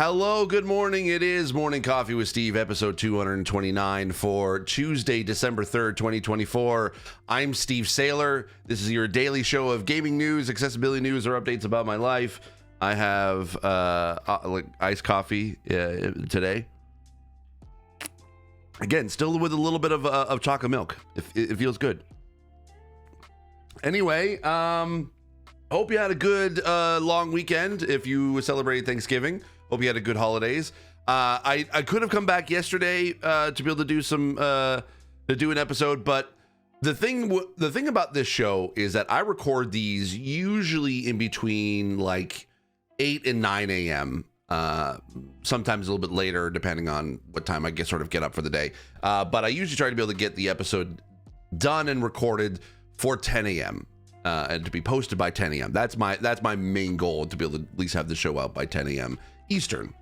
Hello, good morning. It is Morning Coffee with Steve, episode 229 for Tuesday, December 3rd, 2024. I'm Steve Saylor. This is your daily show of gaming news, accessibility news, or updates about my life. I have iced coffee today. Again, still with a little bit of chocolate milk. It feels good. Anyway, hope you had a good long weekend if you celebrated Thanksgiving. Hope you had a good holidays. I could have come back yesterday to be able to do an episode, but the thing about this show is that I record these usually in between like 8 and 9 a.m. Sometimes a little bit later, depending on what time I get up for the day. But I usually try to be able to get the episode done and recorded for 10 a.m. And to be posted by 10 a.m. That's my main goal, to be able to at least have the show out by 10 a.m. Eastern.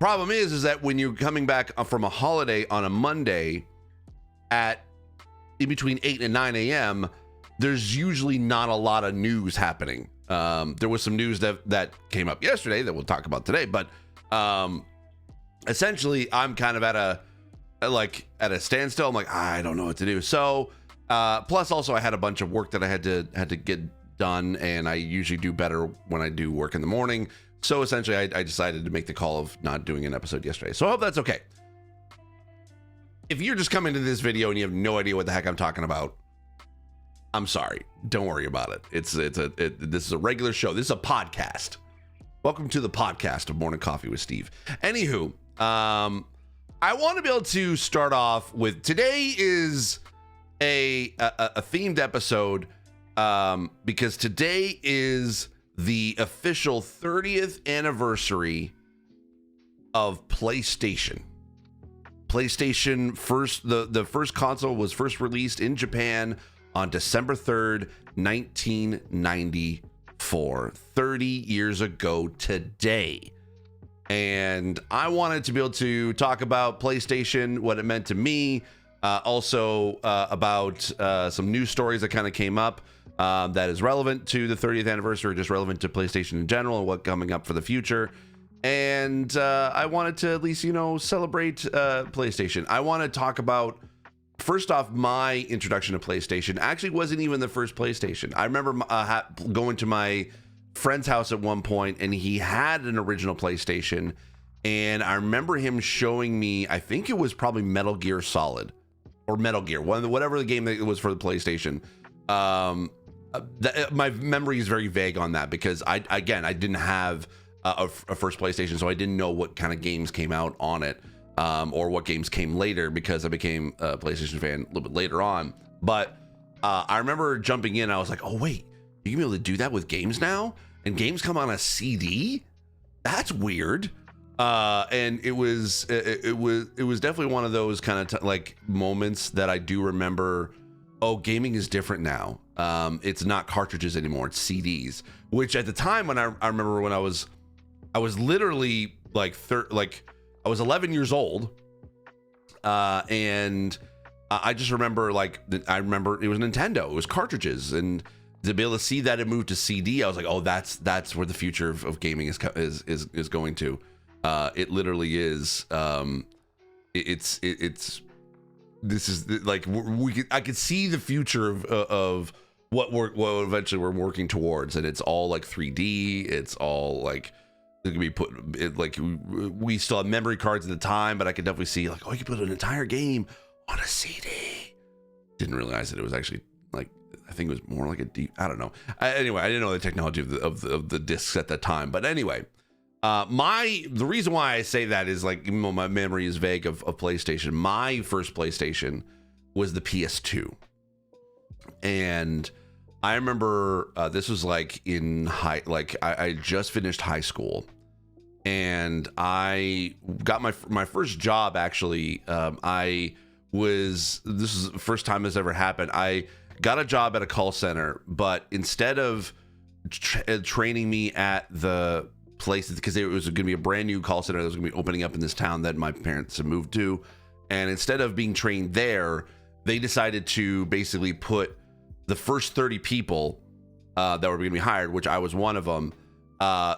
Problem is that when you're coming back from a holiday on a Monday at in between 8 and 9 a.m., there's usually not a lot of news happening. There was some news that came up yesterday that we'll talk about today, but essentially I'm kind of at a standstill. I'm like, I don't know what to do. So plus also I had a bunch of work that I had to get done, and I usually do better when I do work in the morning. So essentially I decided to make the call of not doing an episode yesterday. So I hope that's okay. If you're just coming to this video and you have no idea what the heck I'm talking about, I'm sorry. Don't worry about it. This is a regular show. This is a podcast. Welcome to the podcast of Morning Coffee with Steve. Anywho, I want to be able to start off with, today is a themed episode because today is the official 30th anniversary of PlayStation. PlayStation the first console was first released in Japan on December 3rd, 1994, 30 years ago today. And I wanted to be able to talk about PlayStation, what it meant to me, also about some news stories that kind of came up that is relevant to the 30th anniversary, or just relevant to PlayStation in general and what coming up for the future. And I wanted to at least, celebrate PlayStation. I want to talk about, first off, my introduction to PlayStation actually wasn't even the first PlayStation. I remember going to my friend's house at one point, and he had an original PlayStation, and I remember him showing me, I think it was probably Metal Gear Solid, or Metal Gear, whatever the game that it was for the PlayStation. My memory is very vague on that because I didn't have a first PlayStation, so I didn't know what kind of games came out on it, or what games came later, because I became a PlayStation fan a little bit later on. But I remember jumping in, I was like, oh wait, you can be able to do that with games now, and games come on a CD? That's weird. And it was definitely one of those kind of like moments that I do remember. Oh, gaming is different now. It's not cartridges anymore, it's CDs, which at the time when I remember when I was literally I was 11 years old, and I just remember I remember it was Nintendo, it was cartridges, and to be able to see that it moved to CD, I was like, oh, that's where the future of gaming is going to. It literally is. This is like I could see the future of what eventually we're working towards, and it's all like 3D. It's all like it can be put like we still have memory cards at the time, but I could definitely see like, oh, you could put an entire game on a CD. Didn't realize that it was actually like, I think it was more like a deep. I don't know. Anyway, I didn't know the technology of the discs at that time, but anyway. The reason why I say that is, like, even though my memory is vague of PlayStation, my first PlayStation was the PS2. And I remember this was like in I just finished high school, and I got my first job actually. This is the first time this ever happened. I got a job at a call center, but instead of training me at the places, because it was going to be a brand new call center that was going to be opening up in this town that my parents had moved to, and instead of being trained there, they decided to basically put the first 30 people that were going to be hired, which I was one of them,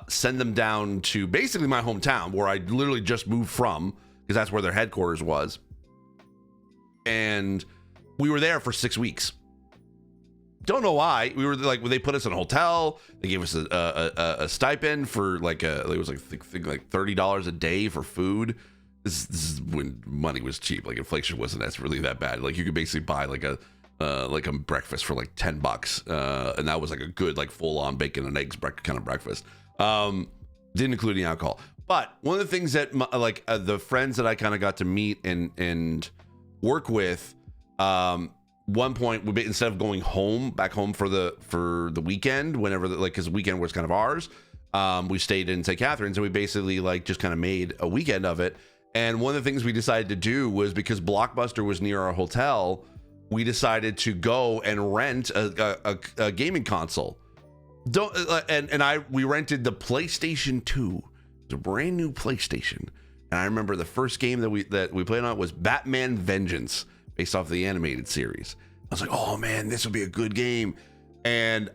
send them down to basically my hometown where I literally just moved from, because that's where their headquarters was. And we were there for 6 weeks. Don't know why. We were like, they put us in a hotel. They gave us a stipend for like it was like $30 a day for food. This is when money was cheap. Like inflation wasn't really that bad. Like you could basically buy like a breakfast for like $10, and that was like a good like full on bacon and eggs kind of breakfast. Didn't include any alcohol. But one of the things that the friends that I kind of got to meet and work with, one point instead of going back home for the weekend, whenever because the weekend was kind of ours, we stayed in St. Catharines, and we basically like just kind of made a weekend of it. And one of the things we decided to do was, because Blockbuster was near our hotel, we decided to go and rent a gaming console. We rented the PlayStation 2. It's a brand new PlayStation. And I remember the first game that we played on was Batman Vengeance, based off the animated series. I was like, oh man, this will be a good game. And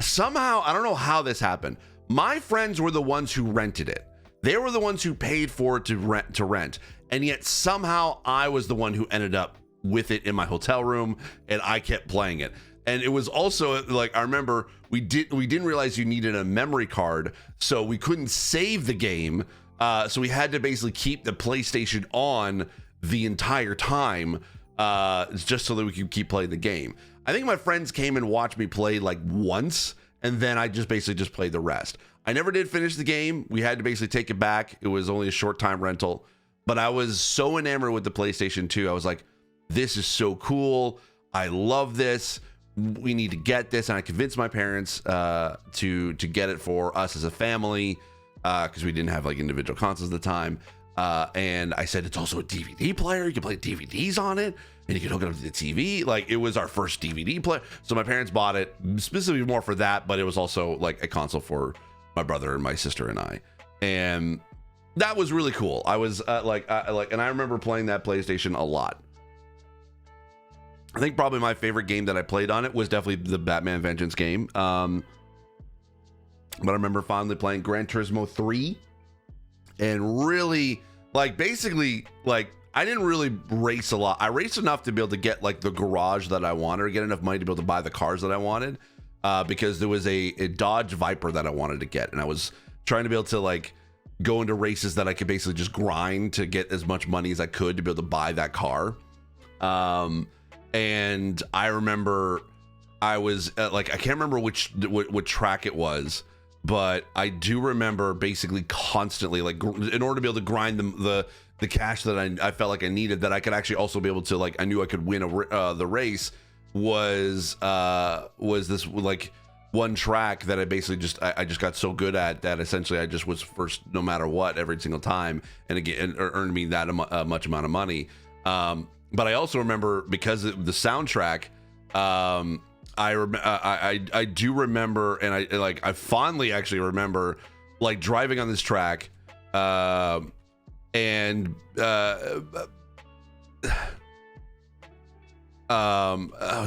somehow, I don't know how this happened. My friends were the ones who rented it. They were the ones who paid for it to rent. And yet somehow I was the one who ended up with it in my hotel room, and I kept playing it. And it was also like, I remember we didn't realize you needed a memory card, so we couldn't save the game. So we had to basically keep the PlayStation on the entire time, just so that we could keep playing the game. I think my friends came and watched me play like once, and then I just basically played the rest. I never did finish the game. We had to basically take it back. It was only a short time rental, but I was so enamored with the PlayStation 2. I was like, this is so cool. I love this. We need to get this. And I convinced my parents to get it for us as a family, because we didn't have like individual consoles at the time. And I said, it's also a DVD player. You can play DVDs on it, and you can hook it up to the TV. Like, it was our first DVD player. So my parents bought it specifically more for that, but it was also like a console for my brother and my sister and I. And that was really cool. I was and I remember playing that PlayStation a lot. I think probably my favorite game that I played on it was definitely the Batman Vengeance game. But I remember fondly playing Gran Turismo 3, and really, like, basically, like, I didn't really race a lot. I raced enough to be able to get like the garage that I wanted, or get enough money to be able to buy the cars that I wanted, because there was a Dodge Viper that I wanted to get, and I was trying to be able to like go into races that I could basically just grind to get as much money as I could to be able to buy that car. And I remember I was I can't remember what track it was, but I do remember basically constantly, like, in order to be able to grind the cash that I felt like I needed, that I could actually also be able to, like, I knew I could win the race, was this like one track that I basically I just got so good at that essentially I just was first no matter what every single time, and again earned me that much amount of money. But I also remember, because of the soundtrack, I do remember, and I fondly actually remember like driving on this track, and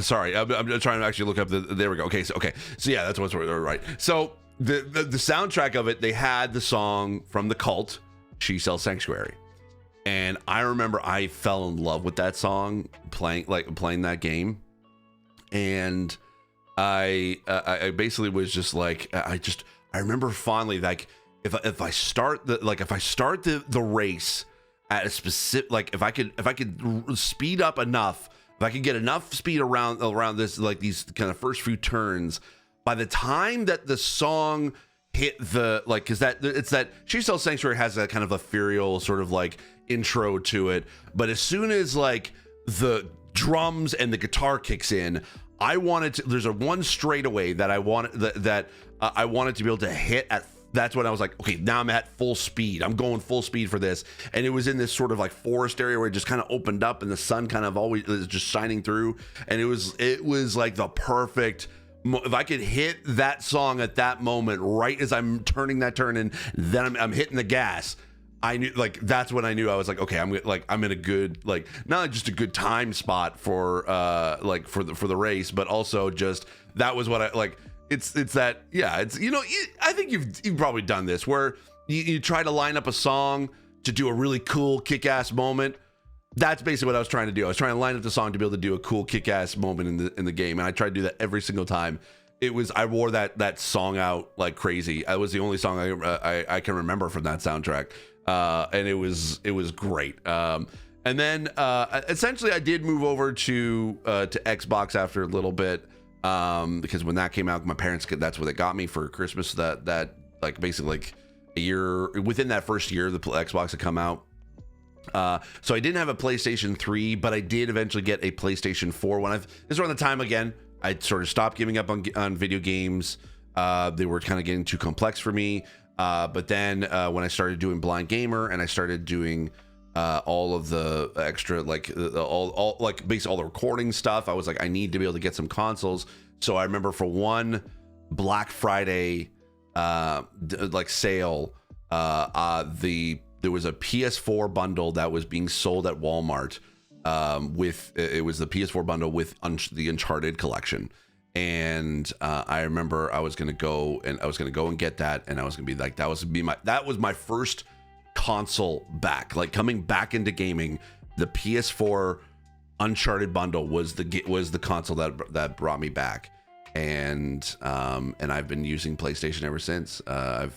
sorry, I'm trying to actually look up there we go. Okay, so yeah, that's what's right. So the soundtrack of it, they had the song from The Cult, She Sells Sanctuary. And I remember I fell in love with that song playing that game, and I basically was just like, I remember fondly, like, if I start the race at a specific, like, if I could speed up enough, if I could get enough speed around this, like, these kind of first few turns, by the time that the song hit the, like, because it's that She Sells Sanctuary has that kind of ethereal sort of like intro to it, but as soon as like the drums and the guitar kicks in, I wanted to, there's a one straightaway that I wanted I wanted to be able to hit at. That's when I was like, okay, now I'm at full speed. I'm going full speed for this. And it was in this sort of like forest area where it just kind of opened up, and the sun kind of always was just shining through. And it was like the perfect, if I could hit that song at that moment, right as I'm turning that turn, and then I'm hitting the gas, I knew, like, that's when I knew I was like, okay, I'm in a good, like, not just a good time spot for like for the race, but also just that was what I like. it's that, yeah, it's, I think you've probably done this where you try to line up a song to do a really cool kick-ass moment. That's basically what I was trying to do. I was trying to line up the song to be able to do a cool kick-ass moment in the game, and I tried to do that every single time. I wore that song out like crazy. It was the only song I can remember from that soundtrack, and it was great. And then essentially I did move over to Xbox after a little bit, because when that came out, my parents, that's what they got me for Christmas. That like basically like a year within that first year, the Xbox had come out. So I didn't have a PlayStation 3, but I did eventually get a PlayStation 4 this was around the time again I sort of stopped giving up on video games. They were kind of getting too complex for me. But then when I started doing Blind Gamer and I started doing all of the extra, like all like basically all the recording stuff, I was like, I need to be able to get some consoles. So I remember for one Black Friday like sale, there was a PS4 bundle that was being sold at Walmart. It was the PS4 bundle with the Uncharted collection, and I remember I was gonna go and get that, and I was gonna be like, that was my first console back, like coming back into gaming. The PS4 Uncharted bundle was the console that brought me back, and I've been using PlayStation ever since. I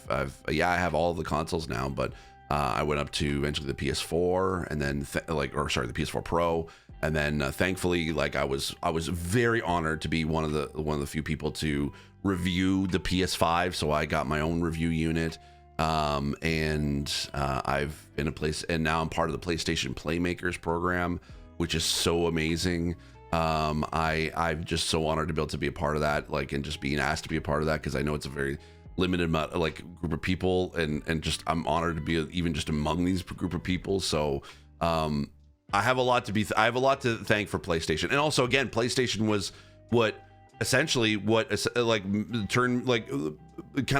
have all of the consoles now, but I went up to eventually the PS4, and then the PS4 Pro, and then thankfully, like I was very honored to be one of the few people to review the PS5. So I got my own review unit, and I've been and now I'm part of the PlayStation Playmakers program, which is so amazing. I'm just so honored to be able to be a part of that, like, and just being asked to be a part of that, because I know it's a very limited amount, like, group of people, and just I'm honored to be even just among these group of people. So I have a lot to thank for PlayStation. And also, again, PlayStation was what kind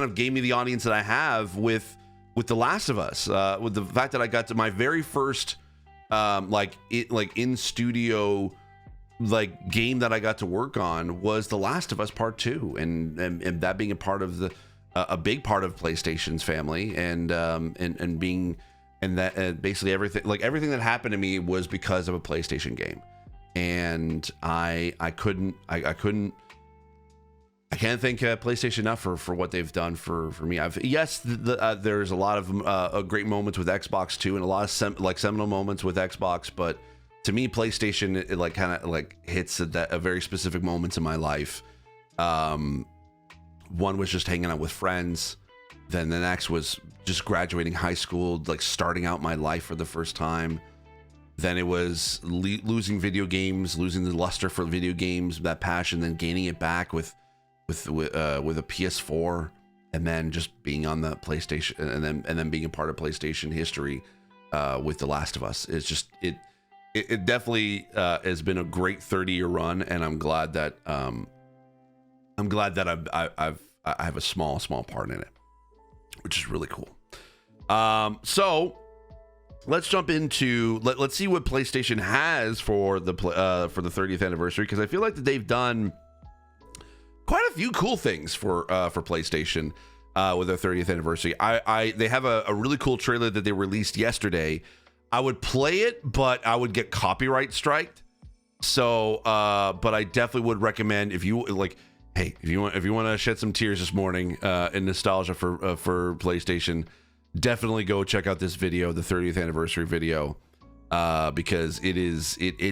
of gave me the audience that I have with The Last of Us, with the fact that I got to my very first in studio like game that I got to work on was The Last of Us Part 2, and that being a part of a big part of PlayStation's family, and being, and that basically everything that happened to me was because of a PlayStation game. And I can't thank PlayStation enough for what they've done for me. There's a lot of great moments with Xbox too, and a lot of seminal moments with Xbox, but to me, PlayStation, it like kind of like hits a very specific moments in my life. One was just hanging out with friends. Then the next was just graduating high school, like starting out my life for the first time. Then it was losing video games, losing the luster for video games, that passion, then gaining it back with a PS4, and then just being on the PlayStation, and then being a part of PlayStation history with The Last of Us. It's just it definitely has been a great 30-year run, and I'm glad that I have a small part in it, which is really cool. So let's jump into let's see what PlayStation has for the 30th anniversary, because I feel like that they've done quite a few cool things for PlayStation with their 30th anniversary. They have a really cool trailer that they released yesterday. I would play it, but I would get copyright striked. So, but I definitely would recommend, if you like, hey, if you want to shed some tears this morning in nostalgia for PlayStation, definitely go check out this video, the 30th anniversary video, because it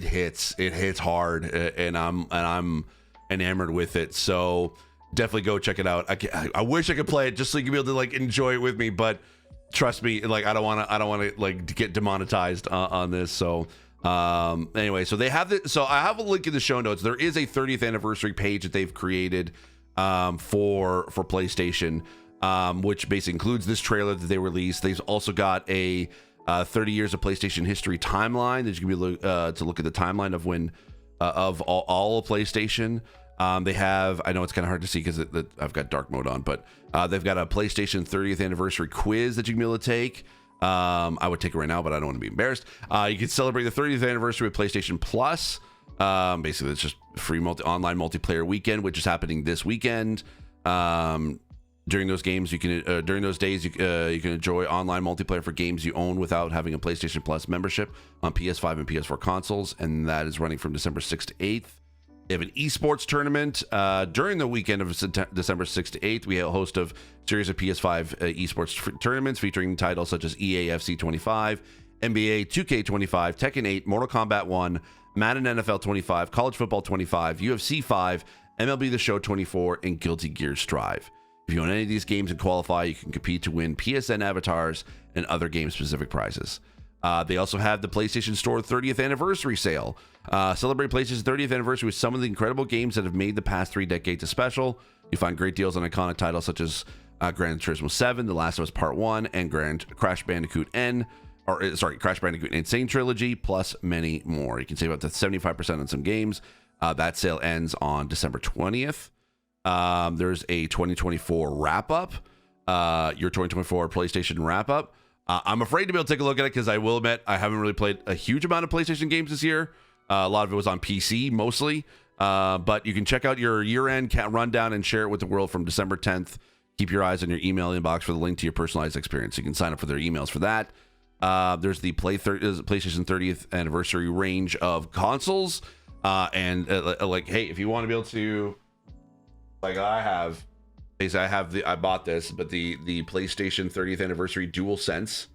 hits hard, and I'm enamored with it. So definitely go check it out. I wish I could play it just so you can be able to like enjoy it with me, but trust me, like I don't want to like get demonetized on this. So anyway, so they have so I have a link in the show notes. There is a 30th anniversary page that they've created for PlayStation, which basically includes this trailer that they released. They've also got a 30 years of PlayStation history timeline that you can be to look at the timeline of when of all of PlayStation. They have, I know it's kind of hard to see because I've got dark mode on, but they've got a PlayStation 30th anniversary quiz that you can be able to take. I would take it right now, but I don't want to be embarrassed. You can celebrate the 30th anniversary with PlayStation Plus. Basically, it's just free online multiplayer weekend, which is happening this weekend. During those games, during those days, you can enjoy online multiplayer for games you own without having a PlayStation Plus membership on PS5 and PS4 consoles, and that is running from December 6th to 8th. They have an esports tournament during the weekend of December 6th to 8th. We have a host of series of PS5 esports tournaments featuring titles such as EA FC 25, NBA 2K25, Tekken 8, Mortal Kombat 1, Madden NFL 25, College Football 25, UFC 5, MLB The Show 24, and Guilty Gear Strive. If you own any of these games and qualify, you can compete to win PSN avatars and other game-specific prizes. They also have the PlayStation Store 30th anniversary sale. Celebrate PlayStation's 30th anniversary with some of the incredible games that have made the past 3 decades a special. You find great deals on iconic titles such as Gran Turismo 7, The Last of Us Part 1, and Crash Bandicoot Insane Trilogy, plus many more. You can save up to 75% on some games. That sale ends on December 20th. There's a 2024 wrap-up, your 2024 PlayStation wrap-up. I'm afraid to be able to take a look at it because I will admit I haven't really played a huge amount of PlayStation games this year. A lot of it was on PC mostly, but you can check out your year-end rundown and share it with the world from December 10th. Keep your eyes on your email inbox for the link to your personalized experience. You can sign up for their emails for that. There's the PlayStation 30th anniversary range of consoles, and hey, if you want to be able to, like I bought this, but the PlayStation 30th anniversary DualSense,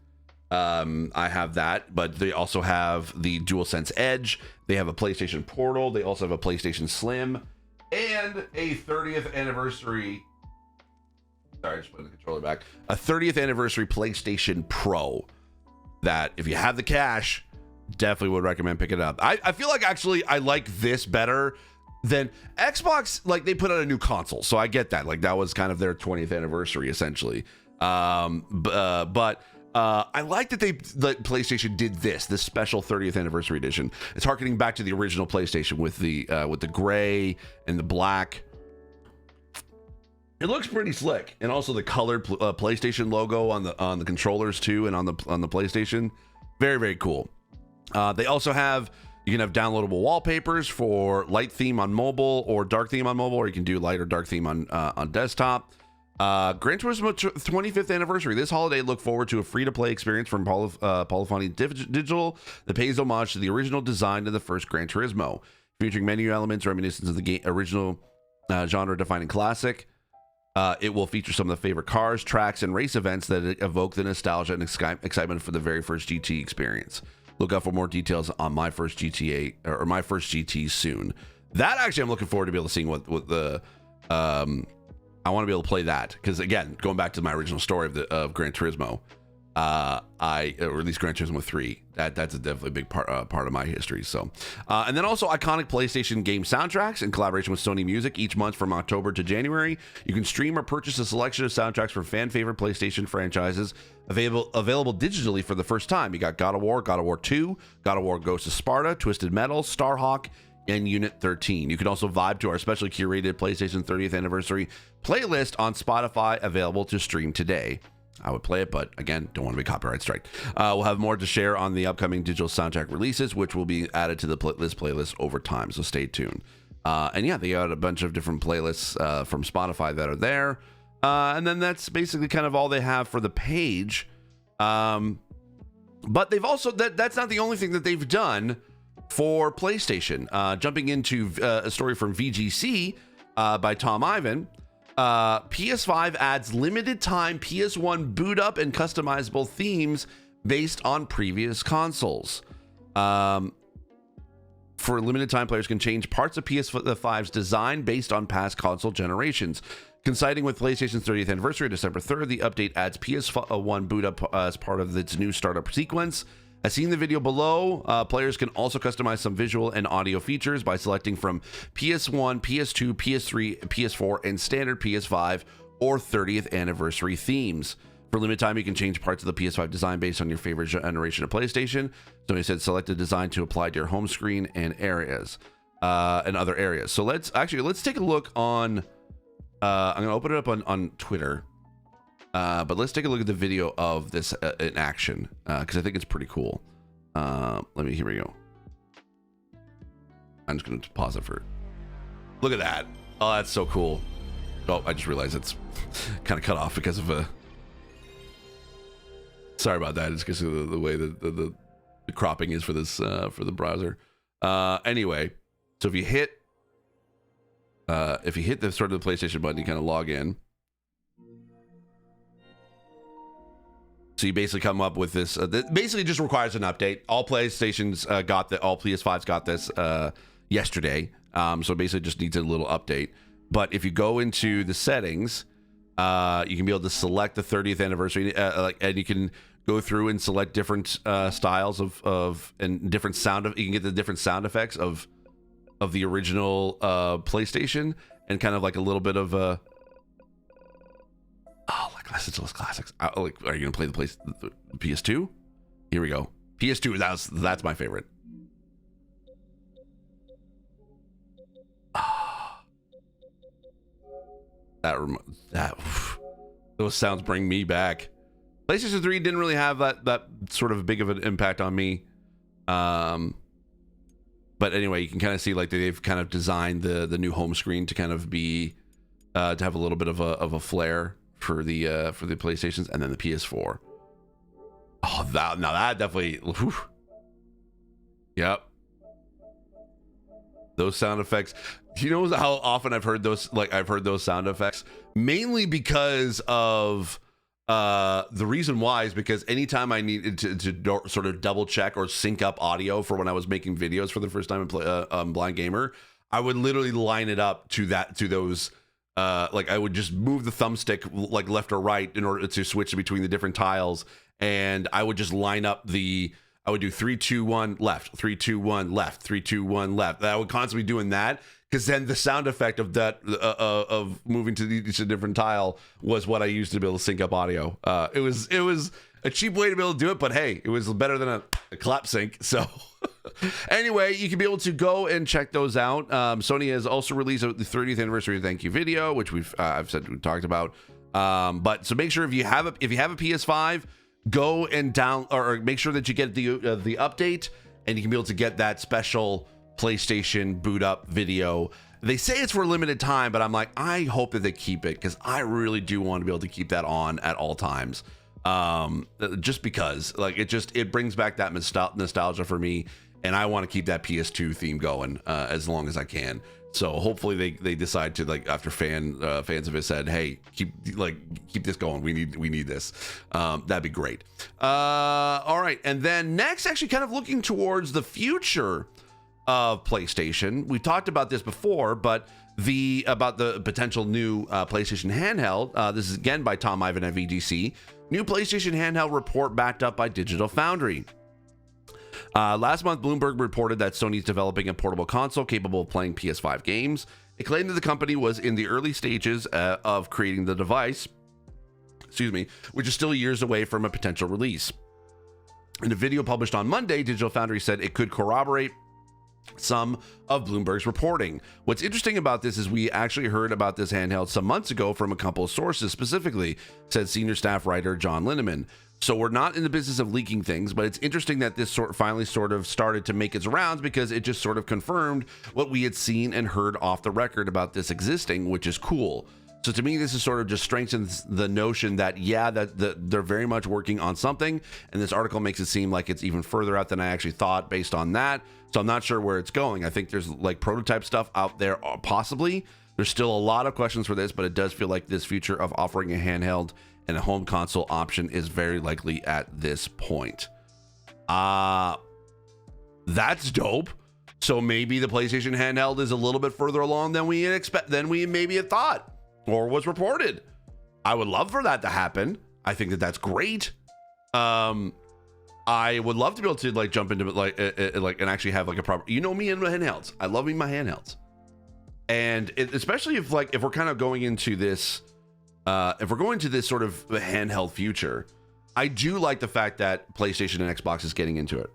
I have that, but they also have the DualSense Edge. They have a PlayStation Portal. They also have a PlayStation Slim and a 30th anniversary. Sorry, just putting the controller back. A 30th anniversary PlayStation Pro that, if you have the cash, definitely would recommend picking it up. I feel like actually I like this better than Xbox. Like, they put out a new console, so I get that. Like, that was kind of their 20th anniversary essentially. But I like that PlayStation did this special 30th anniversary edition. It's harkening back to the original PlayStation with the gray and the black. It looks pretty slick, and also the colored PlayStation logo on the controllers too, and on the PlayStation. Very, very cool. They also have, you can have downloadable wallpapers for light theme on mobile or dark theme on mobile, or you can do light or dark theme on desktop. Gran Turismo 25th anniversary. This holiday, look forward to a free-to-play experience from Polyphony Digital that pays homage to the original design of the first Gran Turismo, featuring menu elements reminiscent of the original genre-defining classic. It will feature some of the favorite cars, tracks, and race events that evoke the nostalgia and excitement for the very first GT experience. Look out for more details on my first GTA or my first GT soon. That actually, I'm looking forward to be able to seeing what the I want to be able to play that, because again, going back to my original story of Gran Turismo, or at least Gran Turismo 3, that's a definitely big part of my history. So, and then also iconic PlayStation game soundtracks in collaboration with Sony Music each month from October to January. You can stream or purchase a selection of soundtracks from fan favorite PlayStation franchises available digitally for the first time. You got God of War 2, God of War Ghost of Sparta, Twisted Metal, Starhawk, and Unit 13. You can also vibe to our specially curated PlayStation 30th anniversary playlist on Spotify, available to stream today. I would play it, but again, don't want to be copyright strike. We'll have more to share on the upcoming digital soundtrack releases, which will be added to this playlist over time, so stay tuned. And yeah, they got a bunch of different playlists from Spotify that are there. And then that's basically kind of all they have for the page. But they've also, that's not the only thing that they've done for PlayStation. Jumping into a story from VGC by Tom Ivan. PS5 adds limited time PS1 boot up and customizable themes based on previous consoles. For limited time, players can change parts of PS5's design based on past console generations. Coinciding with PlayStation's 30th anniversary, December 3rd, the update adds PS1 boot up as part of its new startup sequence. As seen in the video below, players can also customize some visual and audio features by selecting from PS1, PS2, PS3, PS4, and standard PS5 or 30th anniversary themes. For limited time, you can change parts of the PS5 design based on your favorite generation of PlayStation. So he said select a design to apply to your home screen and areas, and other areas. So let's take a look on, I'm going to open it up on Twitter. But let's take a look at the video of this in action, because I think it's pretty cool. Here we go. I'm just going to pause it for. Look at that. Oh, that's so cool. Oh, I just realized it's kind of cut off because of a. Sorry about that. It's because of the way that the cropping is for this for the browser. Anyway, so if you hit the sort of the PlayStation button, you kind of log in. So you basically come up with this. Basically, just requires an update. All PlayStations all PS5s got this yesterday. So basically, just needs a little update. But if you go into the settings, you can be able to select the 30th anniversary, and you can go through and select different styles of and different you can get the different sound effects of the original PlayStation, and kind of like a little bit of a. Oh, like listen to those classics. Are you gonna play the PS2? Here we go. PS2. That's my favorite. Those sounds bring me back. PlayStation 3 didn't really have that sort of big of an impact on me. But anyway, you can kind of see like they've kind of designed the new home screen to kind of be to have a little bit of a flair for the PlayStations, and then the PS4. Oh, that definitely. Whew. Yep. Those sound effects. Do you know how often I've heard those? Like I've heard those sound effects mainly because of the reason why is because anytime I needed to sort of double check or sync up audio for when I was making videos for the first time in Blind Gamer, I would literally line it up to those. Like I would just move the thumbstick like left or right in order to switch between the different tiles, and I would just line up I would do 3, 2, 1 left, 3, 2, 1 left, 3, 2, 1 left. I would constantly be doing that because then the sound effect of that of moving to each different tile was what I used to be able to sync up audio. It was a cheap way to be able to do it, but hey, it was better than a clap sync. So anyway, you can be able to go and check those out. Sony has also released the 30th anniversary thank you video, which we've talked about. But so make sure if you have a PS5, go and or make sure that you get the update, and you can be able to get that special PlayStation boot up video. They say it's for a limited time, but I'm like, I hope that they keep it because I really do want to be able to keep that on at all times. Just because like it brings back that nostalgia for me, and I want to keep that PS2 theme going as long as I can. So hopefully they decide to, like, after fans of it said, hey, keep this going, we need this, that'd be great. All right, and then next, actually kind of looking towards the future of PlayStation. We talked about this before, but about the potential new PlayStation handheld. This is again by Tom Ivan at VGC. New PlayStation handheld report backed up by Digital Foundry. Last month, Bloomberg reported that Sony's developing a portable console capable of playing PS5 games. It claimed that the company was in the early stages of creating the device, which is still years away from a potential release. In a video published on Monday, Digital Foundry said it could corroborate some of Bloomberg's reporting. What's interesting about this is we actually heard about this handheld some months ago from a couple of sources, specifically, said senior staff writer John Linneman. So we're not in the business of leaking things, but it's interesting that this finally sort of started to make its rounds, because it just sort of confirmed what we had seen and heard off the record about this existing, which is cool. So to me, this is sort of just strengthens the notion that, yeah, that they're very much working on something. And this article makes it seem like it's even further out than I actually thought based on that. So I'm not sure where it's going. I think there's like prototype stuff out there, possibly. There's still a lot of questions for this, but it does feel like this future of offering a handheld and a home console option is very likely at this point. That's dope. So maybe the PlayStation handheld is a little bit further along than we maybe had thought or was reported. I would love for that to happen. I think that that's great. I would love to be able to like jump into it and actually have like a proper, me and my handhelds. I love me my handhelds. And especially if we're kind of going into this, if we're going to this sort of handheld future, I do like the fact that PlayStation and Xbox is getting into it.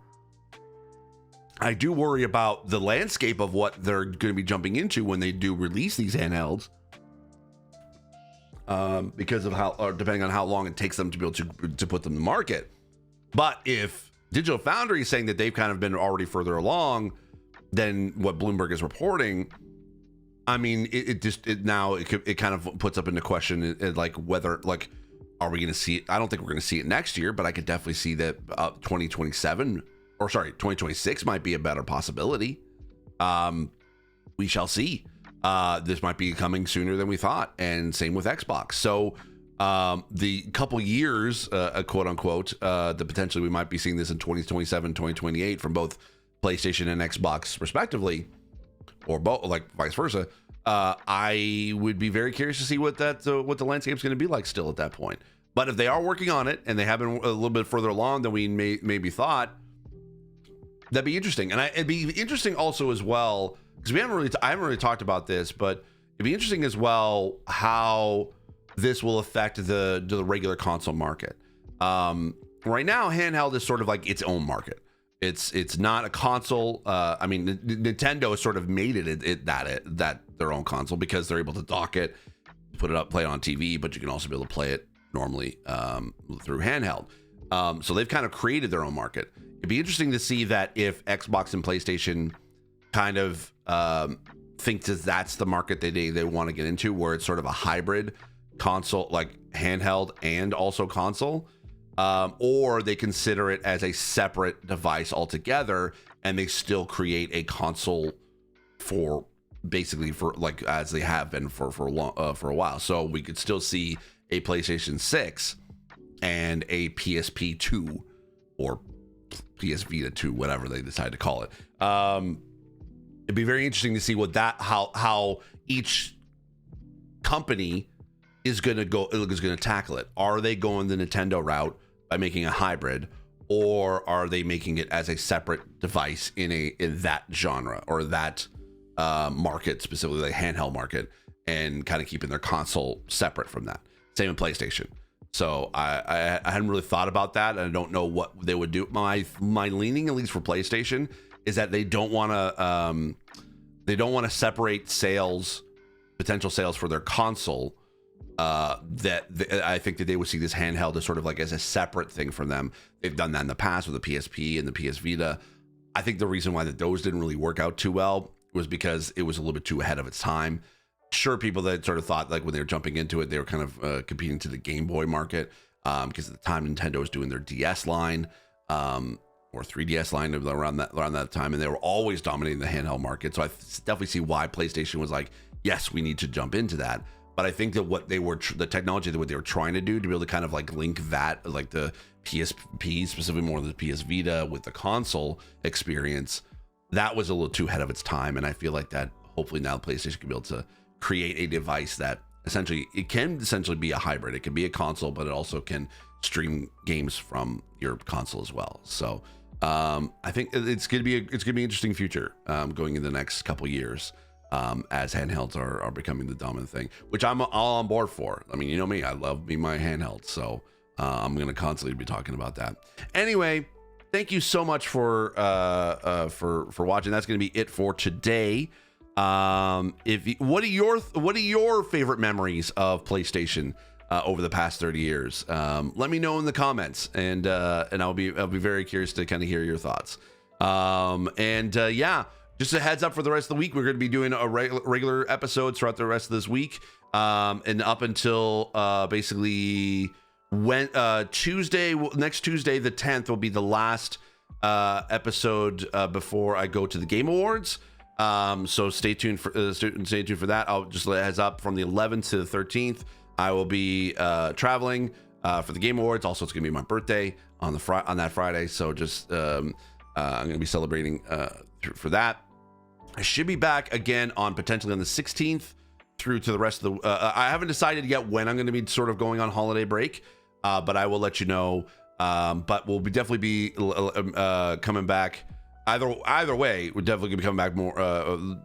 I do worry about the landscape of what they're going to be jumping into when they do release these handhelds, because of depending on how long it takes them to be able to put them in the market. But if Digital Foundry is saying that they've kind of been already further along than what Bloomberg is reporting, I mean, it kind of puts up into question like whether like, are we going to see it? I don't think we're going to see it next year, but I could definitely see that 2026 might be a better possibility. We shall see. This might be coming sooner than we thought, and same with Xbox. So the couple years, quote unquote, that potentially we might be seeing this in 2027, 2028 from both PlayStation and Xbox respectively, or both, like vice versa. I would be very curious to see what the landscape's going to be like still at that point. But if they are working on it and they have been a little bit further along than we maybe thought, that'd be interesting. And it'd be interesting also as well, because I haven't really talked about this, but it'd be interesting as well how this will affect the regular console market. Right now, handheld is sort of like its own market. It's not a console. I mean, Nintendo has sort of made it that their own console, because they're able to dock it, put it up, play it on TV, but you can also be able to play it normally through handheld. So they've kind of created their own market. It'd be interesting to see that if Xbox and PlayStation kind of think that that's the market they want to get into, where it's sort of a hybrid console, like handheld and also console. Or they consider it as a separate device altogether, and they still create a console for like as they have been for a while. So we could still see a PlayStation 6 and a PSP 2 or PS Vita 2, whatever they decide to call it. It'd be very interesting to see how each company is going to tackle it. Are they going the Nintendo route by making a hybrid, or are they making it as a separate device in that genre or that market, specifically the handheld market, and kind of keeping their console separate from that? Same with PlayStation. So I hadn't really thought about that, and I don't know what they would do. My leaning, at least for PlayStation, is that they don't want to separate potential sales for their console. I think that they would see this handheld as sort of like as a separate thing from them. They've done that in the past with the PSP and the PS Vita. I think the reason why those didn't really work out too well was because it was a little bit too ahead of its time. Sure, people that sort of thought like when they were jumping into it, they were kind of competing to the Game Boy market, because at the time Nintendo was doing their DS line, or 3DS line around that time, and they were always dominating the handheld market. So I definitely see why PlayStation was like, yes, we need to jump into that. But I think that the technology that what they were trying to do to be able to kind of like link that, like the PSP, specifically more than the PS Vita, with the console experience, that was a little too ahead of its time. And I feel like that hopefully now PlayStation can be able to create a device that can be a hybrid. It can be a console, but it also can stream games from your console as well. So I think it's gonna be an interesting future going in the next couple years. As handhelds are becoming the dominant thing, which I'm all on board for. I mean, you know me, I love me my handheld, so I'm gonna constantly be talking about that. Anyway, thank you so much for watching. That's gonna be it for today. What are your favorite memories of PlayStation over the past 30 years? Let me know in the comments, and I'll be very curious to kind of hear your thoughts. Yeah. Just a heads up for the rest of the week, we're going to be doing a regular episodes throughout the rest of this week, and up until basically next Tuesday, the 10th, will be the last episode before I go to the Game Awards. So stay tuned for that. I'll just let heads up, from the 11th to the 13th, I will be traveling for the Game Awards. Also, it's going to be my birthday on that Friday, so just I'm going to be celebrating for that. I should be back again potentially on the 16th through to the rest of the I haven't decided yet when I'm going to be sort of going on holiday break, but I will let you know. But we'll definitely be coming back either way. We're definitely going to be coming back more,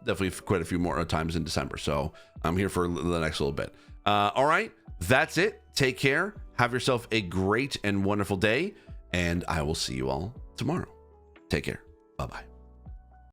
definitely quite a few more times in December. So I'm here for the next little bit. All right, that's it. Take care. Have yourself a great and wonderful day, and I will see you all tomorrow. Take care. Bye-bye.